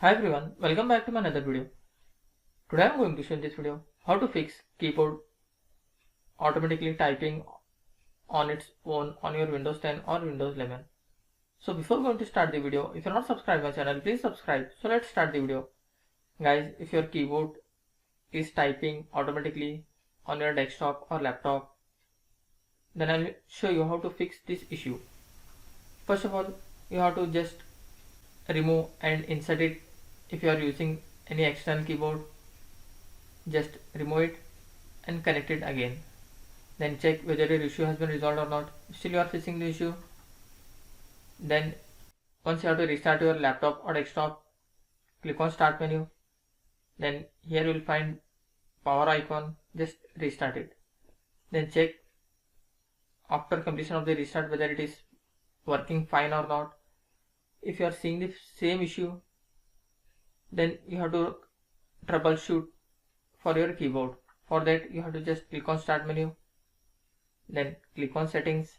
Hi everyone, welcome back to my another video. Today I am going to show in this video how to fix keyboard automatically typing on its own on your Windows 10 or Windows 11. So before going to start the video, if you are not subscribed my channel, please subscribe. So let's start the video. Guys, if your keyboard is typing automatically on your desktop or laptop, then I will show you how to fix this issue. First of all, you have to just remove and insert it. If you are using any external keyboard, just remove it and connect it again. Then check whether your issue has been resolved or not. Still you are facing the issue, then once you have to restart your laptop or desktop, click on start menu. Then here you will find power icon, just restart it. Then check after completion of the restart whether it is working fine or not. If you are seeing the same issue, then you have to troubleshoot for your keyboard. For that you have to just click on start menu, then click on settings,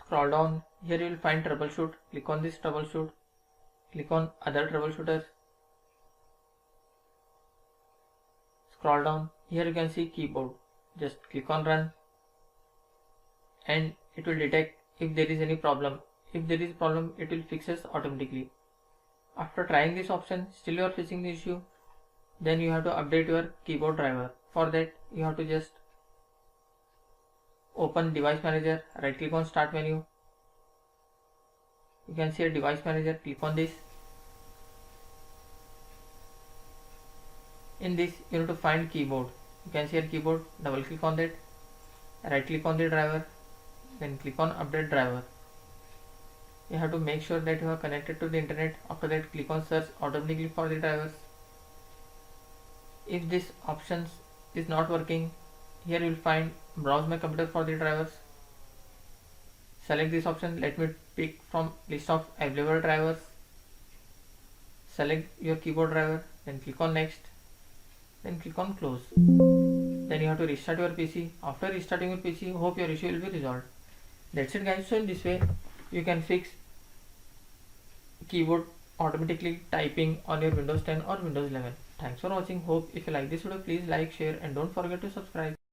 scroll down. Here you will find troubleshoot. Click on this troubleshoot, click on other troubleshooters, scroll down. Here you can see keyboard, just click on run and it will detect if there is any problem. If there is problem, it will fixes automatically. After trying this option, still you are facing the issue, then you have to update your keyboard driver. For that you have to just open device manager, right click on start menu. You can see a device manager, click on this. In this you need to find keyboard. You can see a keyboard, double click on that, right click on the driver, then click on update driver. You have to make sure that you are connected to the internet. After that click on search automatically for the drivers. If this options is not working, here you will find browse my computer for the drivers. Select this option, let me pick from list of available drivers. Select your keyboard driver, then click on next, then click on close. Then you have to restart your PC. After restarting your PC, hope your issue will be resolved. That's it guys. So in this way you can fix keyboard automatically typing on your Windows 10 or Windows 11. Thanks for watching. Hope if you like this video, please like, share and don't forget to subscribe.